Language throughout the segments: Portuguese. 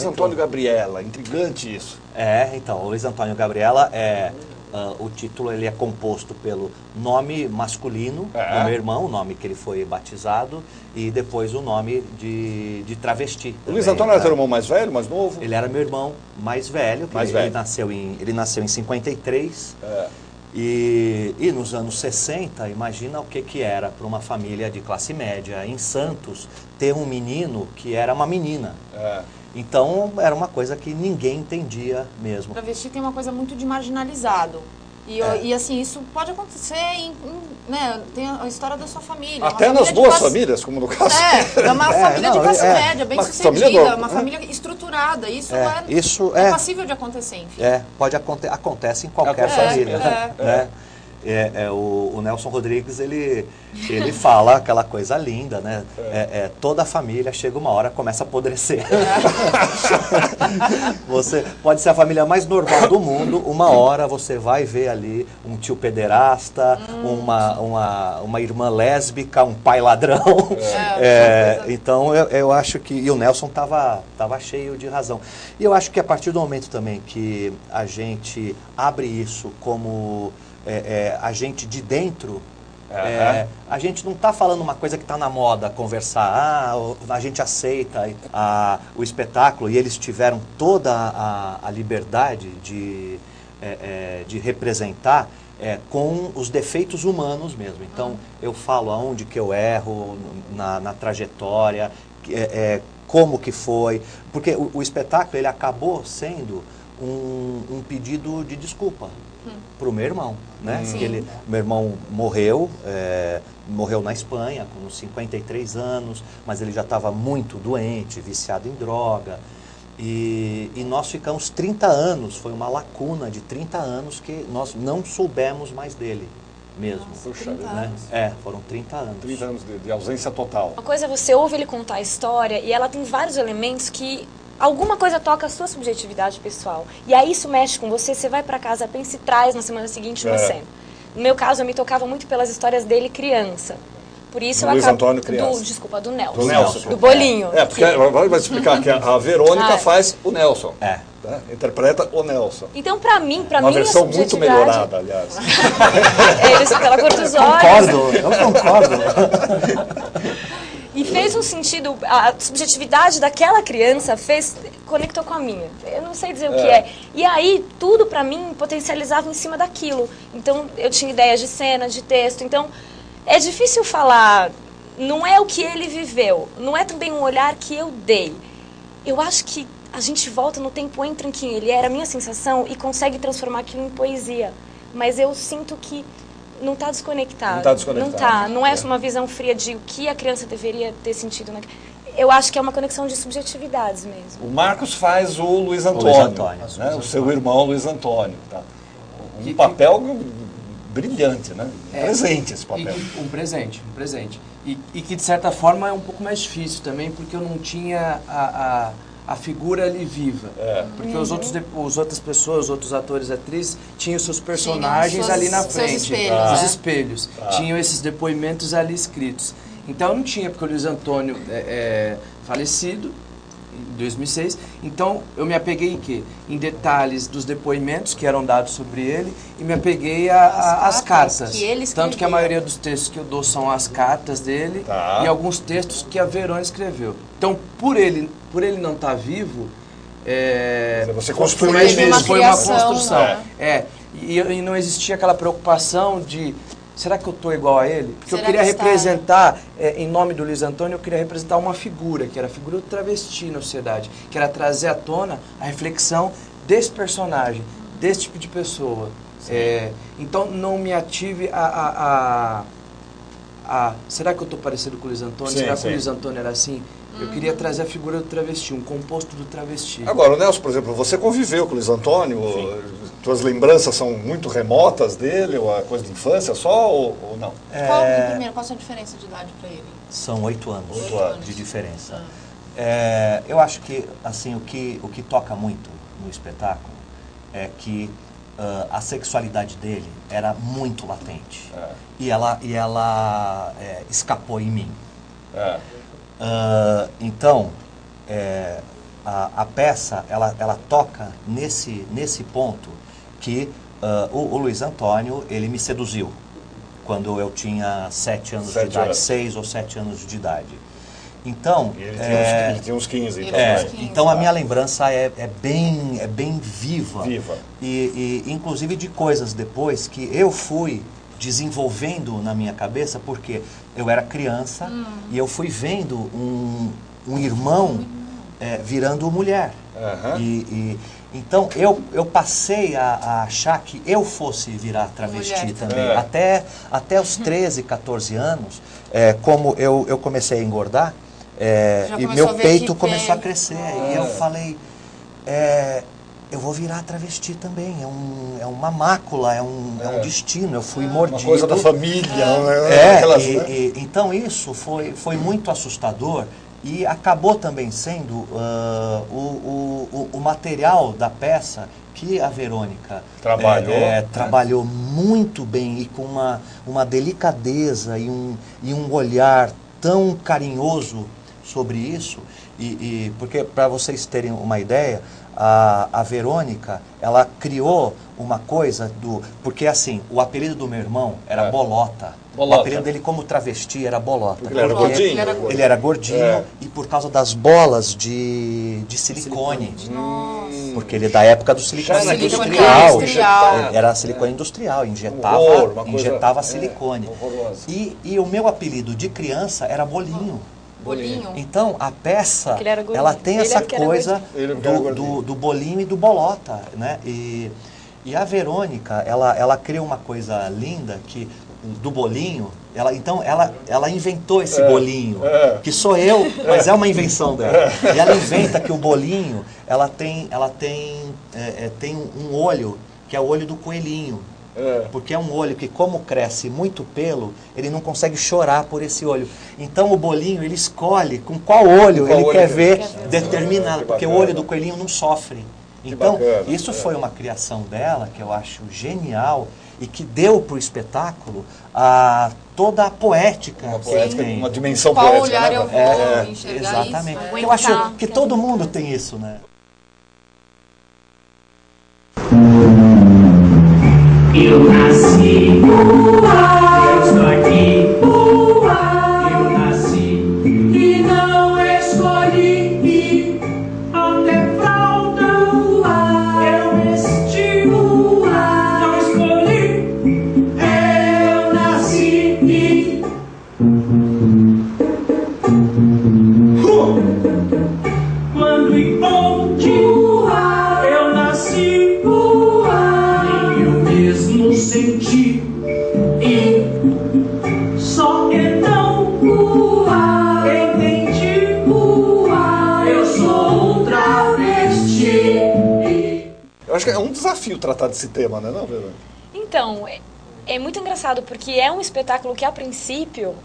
Luiz Antônio Gabriela, intrigante isso. Então, o Luiz Antônio Gabriela o título ele é composto pelo nome masculino do meu irmão, o nome que ele foi batizado, e depois o nome de travesti. O Luiz Antônio era teu irmão mais velho, mais novo? Ele era meu irmão mais velho, ele nasceu em 53. E nos anos 60, imagina o que era para uma família de classe média em Santos ter um menino que era uma menina. Então, era uma coisa que ninguém entendia mesmo. Travesti tem uma coisa muito de marginalizado. E assim, isso pode acontecer né, tem a história da sua família. Até nas boas famílias, como no caso. É uma família de classe média, bem sucedida, uma família estruturada. Isso é passível de acontecer, enfim. Acontece em qualquer família. O Nelson Rodrigues, ele fala aquela coisa linda, né? Toda a família chega uma hora, começa a apodrecer. Você pode ser a família mais normal do mundo, uma hora você vai ver ali um tio pederasta, uma irmã lésbica, um pai ladrão. Então eu acho que... E o Nelson estava cheio de razão. E eu acho que a partir do momento também que a gente abre isso como... a gente de dentro, a gente não está falando uma coisa que está na moda, conversar, a gente aceita o espetáculo, e eles tiveram toda a liberdade de representar com os defeitos humanos mesmo. Então, eu falo aonde que eu erro na trajetória, como que foi, porque o espetáculo ele acabou sendo um pedido de desculpa para o meu irmão, né? Meu irmão morreu na Espanha com 53 anos, mas ele já estava muito doente, viciado em droga, e nós ficamos 30 anos, foi uma lacuna de 30 anos que nós não soubemos mais dele mesmo. Puxa, né? Foram 30 anos. 30 anos de ausência total. Uma coisa é você ouve ele contar a história e ela tem vários elementos que alguma coisa toca a sua subjetividade pessoal. E aí isso mexe com você, você vai para casa, pensa e traz na semana seguinte uma cena. No meu caso, eu me tocava muito pelas histórias dele criança. Por isso Luiz Antônio criança. Do Nelson. Do Nelson. Do Bolinho. Porque vai explicar que a Verônica faz o Nelson. Interpreta o Nelson. Então, pra mim, uma versão muito melhorada, aliás. Isso pela cor dos olhos. Eu concordo. E fez um sentido, a subjetividade daquela criança conectou com a minha. Eu não sei dizer o que é. E aí, tudo pra mim potencializava em cima daquilo. Então, eu tinha ideias de cena, de texto. Então, é difícil falar, não é o que ele viveu, não é também um olhar que eu dei. Eu acho que a gente volta no tempo, entra em quem ele era, a minha sensação, e consegue transformar aquilo em poesia. Mas eu sinto que não está desconectado. Não está desconectado. Não está. Não é uma visão fria de o que a criança deveria ter sentido. Eu acho que é uma conexão de subjetividades mesmo. O Marcos faz o Luiz Antônio, né? O seu irmão Luiz Antônio. Tá? Um papel brilhante, né? Presente esse papel. Um presente. E que, de certa forma, é um pouco mais difícil também, porque eu não tinha a figura ali viva. Porque as outras pessoas, os outros atores e atrizes, tinham seus personagens ali na frente. Os espelhos. Tinham esses depoimentos ali escritos. Então, eu não tinha, porque o Luiz Antônio falecido em 2006. Então, eu me apeguei em quê? Em detalhes dos depoimentos que eram dados sobre ele e me apeguei às cartas. Que ele escrevia. Tanto que a maioria dos textos que eu dou são as cartas dele e alguns textos que a Verônica escreveu. Então, por ele não estar vivo, você construiu foi uma construção. E não existia aquela preocupação de... Será que eu estou igual a ele? Porque eu queria representar, em nome do Luiz Antônio, eu queria representar uma figura, que era a figura do travesti na sociedade, que era trazer à tona a reflexão desse personagem, desse tipo de pessoa. Então, não me ative será que eu estou parecido com o Luiz Antônio? Será que o Luiz Antônio era assim? Eu queria trazer a figura do travesti, um composto do travesti. Agora, o Nelson, por exemplo, você conviveu com o Luiz Antônio, tuas lembranças são muito remotas dele, ou a coisa de infância só, ou não? Primeiro, qual a sua diferença de idade para ele? São 8 anos de diferença. Eu acho que, assim, o que toca muito no espetáculo é que a sexualidade dele era muito latente. E ela escapou em mim. Então, a peça, ela toca nesse ponto que o Luiz Antônio, ele me seduziu quando eu tinha 7 anos de idade, 6 ou 7 anos de idade. Então, ele tinha uns 15. Então, então a minha lembrança é bem viva. E inclusive de coisas depois que eu fui desenvolvendo na minha cabeça, porque eu era criança e eu fui vendo um irmão virando mulher. Então eu passei a achar que eu fosse virar travesti também. Até os 13, 14 anos, como eu comecei a engordar, e meu peito começou a crescer. E eu falei, eu vou virar travesti também. É uma mácula, é um destino. Eu fui mordido. Uma coisa da família. Então isso foi muito assustador. E acabou também sendo o material da peça que a Verônica trabalhou muito bem e com uma delicadeza e um olhar tão carinhoso sobre isso. Porque, para vocês terem uma ideia, a Verônica, ela criou uma coisa porque assim, o apelido do meu irmão era Bolota. O apelido dele como travesti era Bolota. Ele era gordinho. Ele era gordinho e por causa das bolas de silicone. Porque ele é da época do silicone industrial. Era silicone industrial, injetava silicone. E o meu apelido de criança era Bolinho. Então, a peça, ela tem essa coisa do bolinho e do bolota, né? E a Verônica, ela criou uma coisa linda do bolinho. Ela inventou esse bolinho, que sou eu, mas é uma invenção dela. E ela inventa que o bolinho, ela tem um olho, que é o olho do coelhinho. Porque é um olho que, como cresce muito pelo, ele não consegue chorar por esse olho. Então o bolinho, ele escolhe com qual olho ele quer ver determinado, porque o olho do coelhinho não sofre. Então, isso foi uma criação dela, que eu acho genial, e que deu para o espetáculo toda a poética. Uma dimensão poética. Qual olhar eu vou enxergar exatamente. isso? Eu acho que todo mundo tem isso, né? Eu nasci, eu estou aqui, eu nasci e não escolhi até fralda, eu vesti, não escolhi, eu nasci. Quando e onde eu nasci, senti e só então entendi, eu sou um travesti. Eu acho que é um desafio tratar desse tema, né, não, Verônica? Então, é muito engraçado, porque é um espetáculo que, a princípio,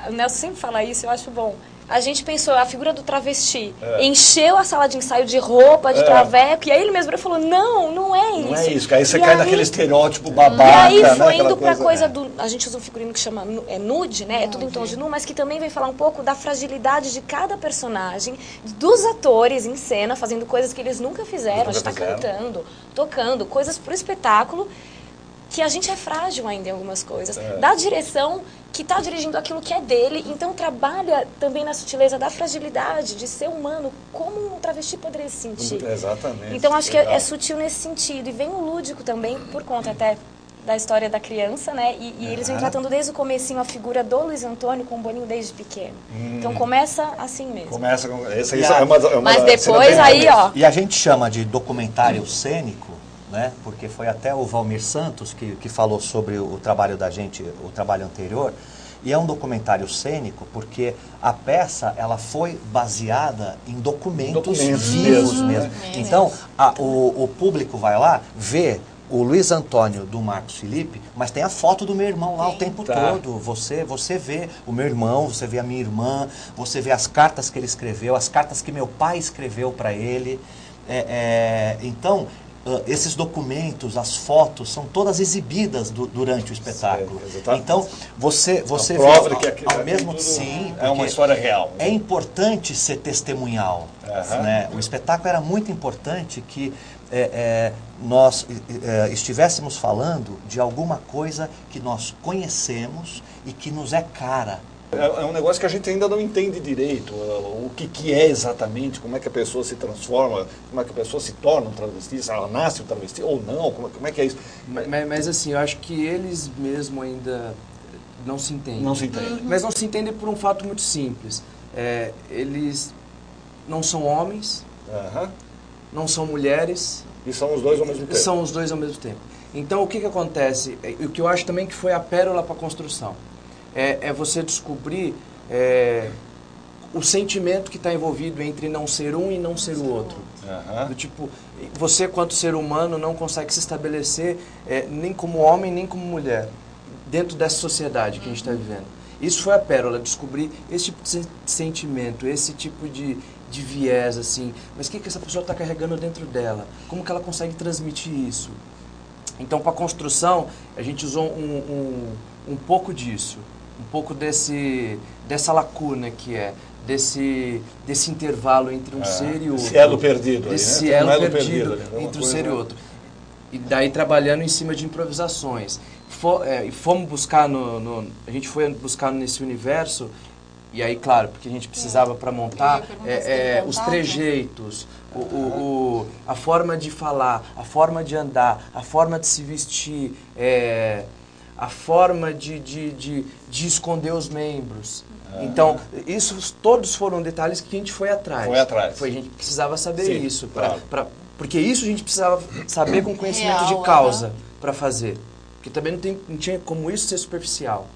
o Nelson sempre fala isso, eu acho bom. A gente pensou, a figura do travesti encheu a sala de ensaio de roupa, de traveco, e aí ele mesmo falou, não é isso. Não é isso, que aí você cai naquele estereótipo babaca, e aí né? foi indo pra coisa do... A gente usa um figurino que chama nude, né? É tudo em tons de nu, mas que também vem falar um pouco da fragilidade de cada personagem, dos atores em cena, fazendo coisas que eles nunca fizeram. A gente tá cantando, tocando, coisas pro espetáculo, que a gente é frágil ainda em algumas coisas. Da direção que está dirigindo aquilo que é dele, então trabalha também na sutileza da fragilidade, de ser humano, como um travesti poderia se sentir. Exatamente. Então acho que é sutil nesse sentido. E vem o lúdico também, por conta até da história da criança, né? E eles vêm tratando desde o comecinho a figura do Luiz Antônio com o Boninho desde pequeno. Então começa assim mesmo. Começa com... Essa mas depois aí, ó... E a gente chama de documentário cênico, né? Porque foi até o Valmir Santos que falou sobre o trabalho da gente, o trabalho anterior, e é um documentário cênico porque a peça ela foi baseada em documentos vivos mesmo. Então, o público vai lá ver o Luiz Antônio do Marcos Felipe, mas tem a foto do meu irmão lá o tempo todo. Você vê o meu irmão, você vê a minha irmã, você vê as cartas que ele escreveu, as cartas que meu pai escreveu para ele. Então, esses documentos, as fotos, são todas exibidas durante o espetáculo. Então, você prova vê, que ao mesmo sim, é uma história real. É importante ser testemunhal. Né? O espetáculo era muito importante que nós estivéssemos falando de alguma coisa que nós conhecemos e que nos é cara. É um negócio que a gente ainda não entende direito, o que é exatamente, como é que a pessoa se transforma, como é que a pessoa se torna um travesti, se ela nasce um travesti ou não, como é que é isso? Mas assim, eu acho que eles mesmo ainda não se entendem. Não se entendem. Mas não se entendem por um fato muito simples. Eles não são homens, não são mulheres. E são os dois ao mesmo tempo. São os dois ao mesmo tempo. Então, o que acontece? O que eu acho também que foi a pérola para a construção. É você descobrir o sentimento que está envolvido entre não ser um e não ser o outro. Do tipo, você, quanto ser humano, não consegue se estabelecer nem como homem, nem como mulher, dentro dessa sociedade que a gente está vivendo. Isso foi a pérola, descobrir esse tipo de sentimento, esse tipo de viés, assim. Mas o que essa pessoa está carregando dentro dela? Como que ela consegue transmitir isso? Então, para a construção, a gente usou um pouco disso. Um pouco dessa lacuna que desse intervalo entre um ser e outro. Esse elo perdido. Desse aí, né? elo perdido entre um ser e outro. E daí trabalhando em cima de improvisações. Fomos buscar a gente foi buscar nesse universo, e aí, claro, porque a gente precisava para montar os trejeitos, a forma de falar, a forma de andar, a forma de se vestir, a forma de esconder os membros. Então, isso todos foram detalhes que a gente foi atrás. A gente precisava saber isso. Porque isso a gente precisava saber com conhecimento de causa para fazer. Porque também não tinha como isso ser superficial.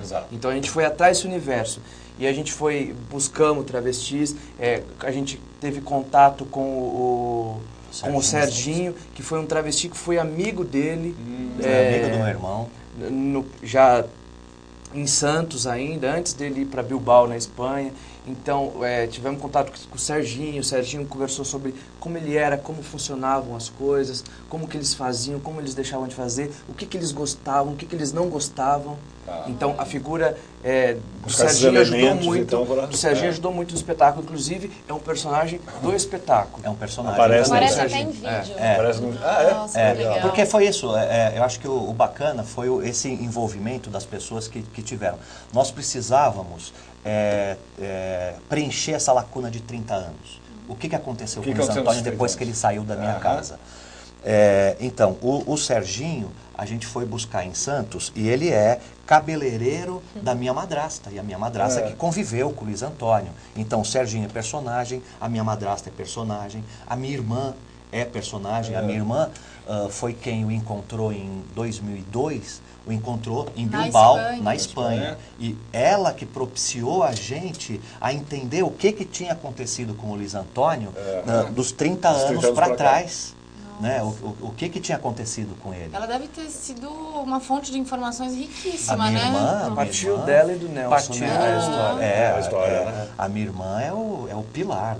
Exato. Então, a gente foi atrás desse universo. E a gente buscamos travestis, a gente teve contato com o Serginho, que foi um travesti que foi amigo dele. Amigo do meu irmão. Já em Santos ainda, antes dele ir para Bilbao, na Espanha. Então, tivemos contato com o Serginho conversou sobre como ele era, como funcionavam as coisas, como que eles faziam, como eles deixavam de fazer, o que eles gostavam, o que eles não gostavam. Então, a figura do Serginho ajudou muito. O Serginho ajudou muito no espetáculo, inclusive é um personagem do espetáculo. É um personagem. Parece até em vídeo. Nossa, legal. Porque foi isso, eu acho que o bacana foi esse envolvimento das pessoas que tiveram. Nós precisávamos preencher essa lacuna de 30 anos. O que aconteceu com o Luiz Antônio depois que ele saiu da minha casa? Então, o Serginho, a gente foi buscar em Santos e ele é cabeleireiro da minha madrasta. E a minha madrasta que conviveu com o Luiz Antônio. Então, o Serginho é personagem, a minha madrasta é personagem, a minha irmã é personagem. A minha irmã foi quem o encontrou em 2002, o encontrou em Bilbao, na Espanha. E ela que propiciou a gente a entender o que tinha acontecido com o Luiz Antônio dos 30 anos para trás. Né? O que tinha acontecido com ele? Ela deve ter sido uma fonte de informações riquíssima, a minha irmã, né? Partiu dela e do Nelson. Partiu A história. né? A minha irmã é o pilar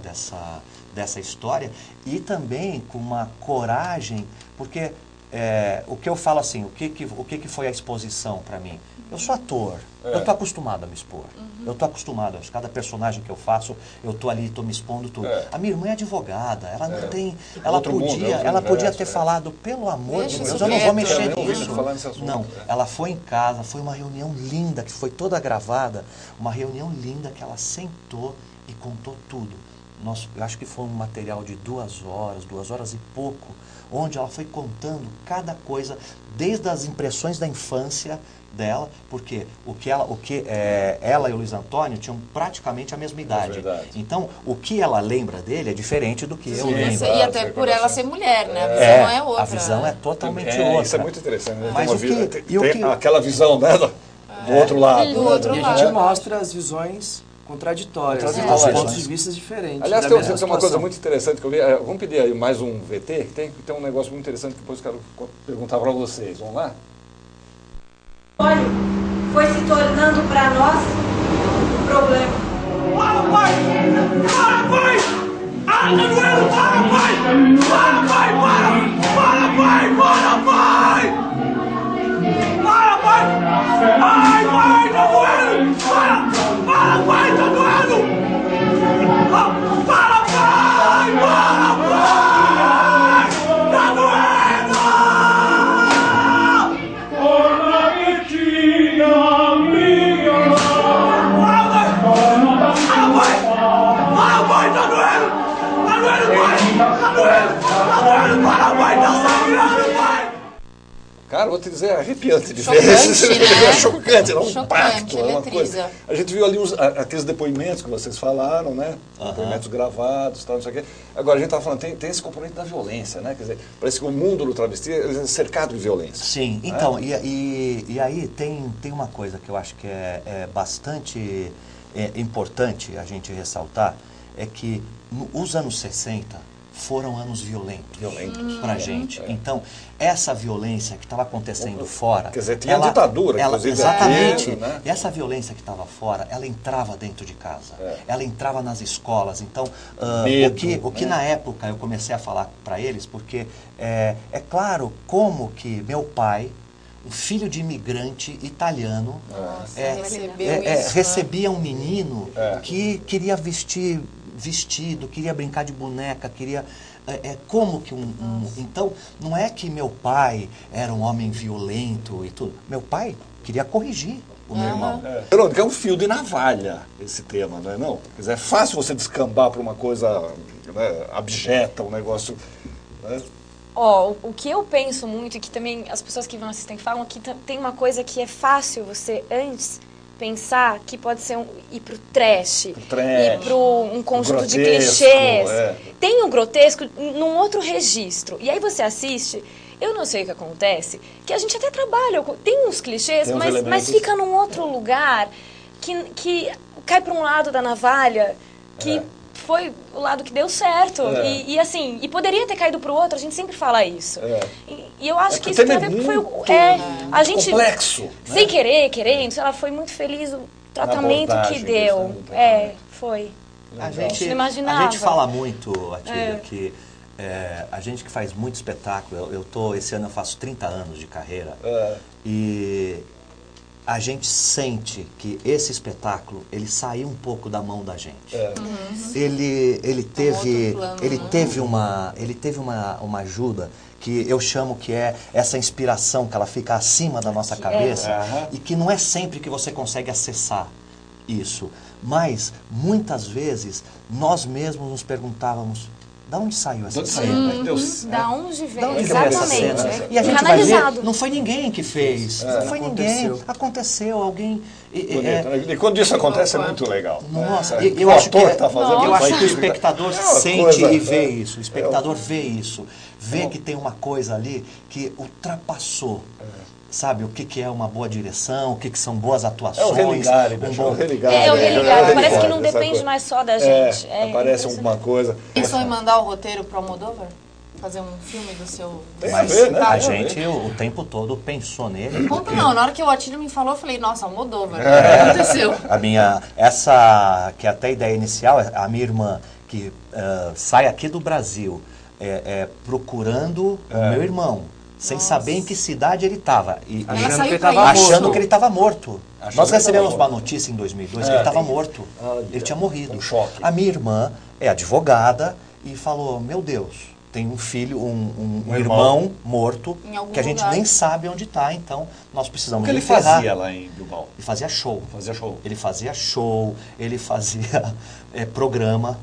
dessa história e também com uma coragem, porque o que eu falo assim, o que foi a exposição para mim? Eu sou ator, eu estou acostumado a me expor. Eu estou acostumado, cada personagem que eu faço, eu estou ali, estou me expondo tudo. A minha irmã é advogada, ela não tem... Ela podia ter falado, pelo amor de Deus, eu não vou mexer nisso. Não, ela foi em casa, foi uma reunião linda, que foi toda gravada, uma reunião linda que ela sentou e contou tudo. Eu acho que foi um material de 2 horas e pouco, onde ela foi contando cada coisa, desde as impressões da infância dela, porque ela e o Luiz Antônio tinham praticamente a mesma idade. Então, o que ela lembra dele é diferente do que eu lembro. E até por ela ser mulher, né? A visão é outra. A visão é totalmente outra. Isso é muito interessante. Né? Mas tem aquela visão, né, do outro lado. E a gente mostra as visões contraditórias, os pontos de vista diferentes. Aliás, tem uma coisa muito interessante que eu vi. Vamos pedir aí mais um VT, que tem um negócio muito interessante que depois eu quero perguntar para vocês. Vamos lá? Foi se tornando para nós um problema. Para, pai! Cara, vou te dizer, é arrepiante de ver. Chocante, né? É chocante, é um Chocante, impacto. É uma eletriza. coisa. A gente viu ali aqueles depoimentos que vocês falaram, né? Depoimentos gravados, tal, não sei o quê. Agora, a gente estava falando, tem esse componente da violência, né? Quer dizer, parece que o mundo do travesti é cercado de violência. Sim, então, e aí tem uma coisa que eu acho que é bastante importante a gente ressaltar, é que os anos 60 foram anos violentos pra gente. Então, essa violência que estava acontecendo fora... Quer dizer, tinha ditadura, inclusive. Exatamente. Aqui, né? E essa violência que estava fora, ela entrava dentro de casa. Ela entrava nas escolas. Então, o que na época eu comecei a falar para eles, porque é claro como que meu pai, um filho de imigrante italiano, recebia um menino que queria vestir vestido, queria brincar de boneca, queria... como que Então, não é que meu pai era um homem violento e tudo. Meu pai queria corrigir o meu irmão. Verônica, é um fio de navalha esse tema, não é não? Quer dizer, é fácil você descambar para uma coisa, né, abjeta, um negócio... Né? O que eu penso muito, e que também as pessoas que vão assistir falam, que tem uma coisa que é fácil você antes pensar que pode ser ir pro trash, ir pro um conjunto de clichês. Tem o grotesco num outro registro. E aí você assiste, eu não sei o que acontece, que a gente até trabalha, tem uns clichês, mas fica num outro lugar que cai para um lado da navalha, que foi o lado que deu certo. E assim, e poderia ter caído pro outro, a gente sempre fala isso. E eu acho que isso tem a ver porque foi a gente complexo, sem querer, querendo, ela foi muito feliz o tratamento que deu. Foi. A gente fala muito, Atília, que a gente que faz muito espetáculo, esse ano eu faço 30 anos de carreira, e a gente sente que esse espetáculo, ele saiu um pouco da mão da gente. Ele teve uma ajuda que eu chamo que é essa inspiração, que ela fica acima da nossa cabeça, e que não é sempre que você consegue acessar isso. Mas, muitas vezes, nós mesmos nos perguntávamos, da onde saiu essa cena? Da onde veio? Da onde veio essa cena? E a gente vai ver, não foi ninguém que fez. Não foi ninguém. Aconteceu, alguém... E quando isso acontece é muito legal. Nossa, eu acho que o espectador sente e vê isso. O espectador vê isso. Vê que tem uma coisa ali que ultrapassou. Sabe, o que é uma boa direção, o que são boas atuações. É o religare, o religare. Parece que não depende mais só da gente. Aparece alguma coisa. Pensou em mandar o roteiro para o Almodóvar? Fazer um filme do seu... Mas a gente o tempo todo pensou nele. Conta não, na hora que o Atílio me falou, eu falei, nossa, Almodóvar, o que aconteceu? Essa que é até a ideia inicial, a minha irmã, que sai aqui do Brasil procurando o meu irmão, sem saber em que cidade ele estava. Achando que ele estava morto. Nós recebemos uma notícia em 2002 que ele estava morto. Ele tinha morrido. A minha irmã é advogada e falou, meu Deus, tem um filho, um irmão morto, que a gente nem sabe onde está, então nós precisamos enterrar. O que ele fazia lá em Bilbao? Ele fazia show. Ele fazia programa.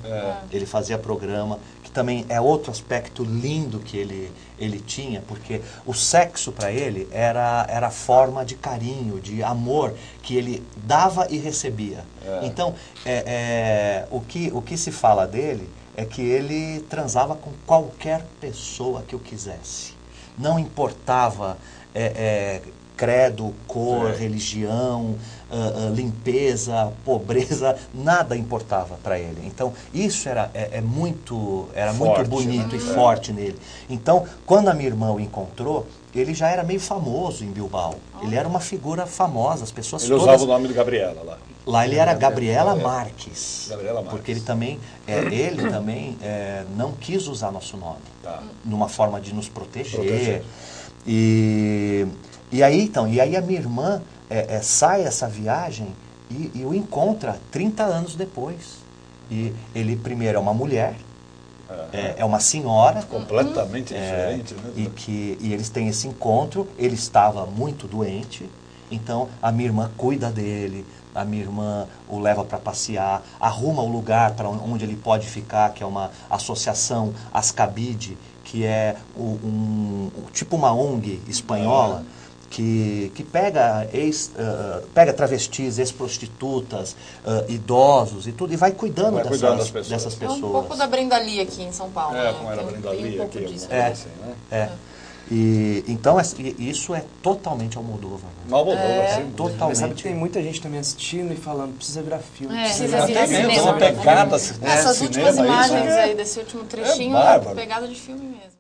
Ele fazia programa, que também é outro aspecto lindo que ele tinha, porque o sexo para ele era a forma de carinho, de amor que ele dava e recebia. Então, o que se fala dele é que ele transava com qualquer pessoa que o quisesse. Não importava credo, cor, religião, limpeza, pobreza, nada importava para ele. Então, isso era muito bonito, né? E forte nele. Então, quando a minha irmã o encontrou, ele já era meio famoso em Bilbao. Ele era uma figura famosa, as pessoas todas... Ele usava o nome de Gabriela lá. Lá ele era Gabriela Marques. Gabriela Marques. Porque ele também não quis usar nosso nome. Tá. Numa forma de nos proteger. E aí a minha irmã sai essa viagem e o encontra 30 anos depois. E ele primeiro é uma mulher, é uma senhora. Completamente diferente, né? E eles têm esse encontro, ele estava muito doente, então a minha irmã cuida dele, a minha irmã o leva para passear, arruma o lugar para onde ele pode ficar, que é uma associação Ascabide, que é tipo uma ONG espanhola, que pega travestis, ex-prostitutas, idosos e tudo, e vai cuidando dessas pessoas. É um pouco da Brenda Lee aqui em São Paulo. Como era a Brenda Lee aqui. Então, isso é totalmente Almodóvar. Sim. Totalmente. Mas sabe que tem muita gente também assistindo e falando, precisa virar filme. Precisa virar cinema. Uma pegada Essas últimas imagens aí desse último trechinho é pegada de filme mesmo.